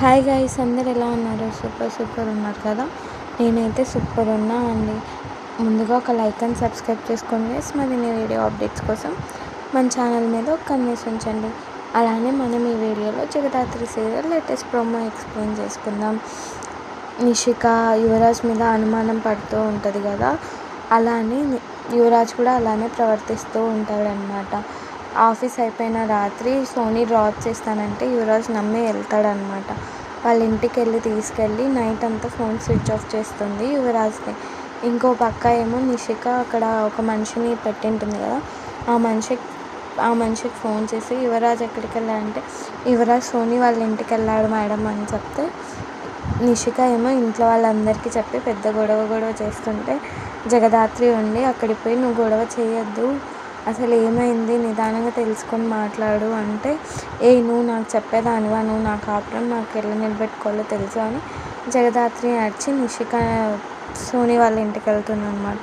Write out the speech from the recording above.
Hi guys, అందరు ఎలా ఉన్నారు? సూపర్ ఉన్నారు కదా. నేనైతే సూపర్ ఉన్నా అండి. ముందుగా ఒక లైక్ అండ్ సబ్స్క్రైబ్ చేసుకోండి గైస్. మరిన్ని వీడియో అప్డేట్స్ కోసం మన ఛానల్ మీద ఒక కన్నేసి ఉంచండి. అలానే మనం ఈ వీడియోలో Jagadhatri serial latest promo explain చేసుకుందాం. నిషిక యువరాజ్ మీద అనుమానం పడుతూ ఉంటుంది కదా, అలానే యువరాజ్ కూడా అలానే ప్రవర్తిస్తూ ఉంటాడనమాట. ఆఫీస్ అయిపోయిన రాత్రి సోనీ డ్రాప్ చేస్తానంటే యువరాజ్ నమ్మి వెళ్తాడనమాట. వాళ్ళ ఇంటికి తీసుకెళ్ళి నైట్ అంతా ఫోన్ స్విచ్ ఆఫ్ చేస్తుంది యువరాజ్ని. ఇంకో పక్క ఏమో నిషిక అక్కడ ఒక మనిషిని పెట్టింటుంది కదా, ఆ మనిషికి ఫోన్ చేసి యువరాజ్ ఎక్కడికి వెళ్ళాడంటే, యువరాజ్ సోనీ వాళ్ళ ఇంటికి వెళ్ళాడు మేడం అని చెప్తే, నిషిక ఏమో ఇంట్లో వాళ్ళందరికీ చెప్పి పెద్ద గొడవ చేస్తుంటే, జగదాత్రి ఉండి అక్కడికి పోయి నువ్వు గొడవ చేయొద్దు, అసలు ఏమైంది నిదానంగా తెలుసుకొని మాట్లాడు అంటే, నువ్వు నాకు చెప్పేదానివా, నువ్వు నా కాపురం నాకు ఎలా నిలబెట్టుకోవాలో తెలుసు అని జగదాత్రి నడిచి నిషిక సోనీ వాళ్ళ ఇంటికి వెళ్తుంది అనమాట.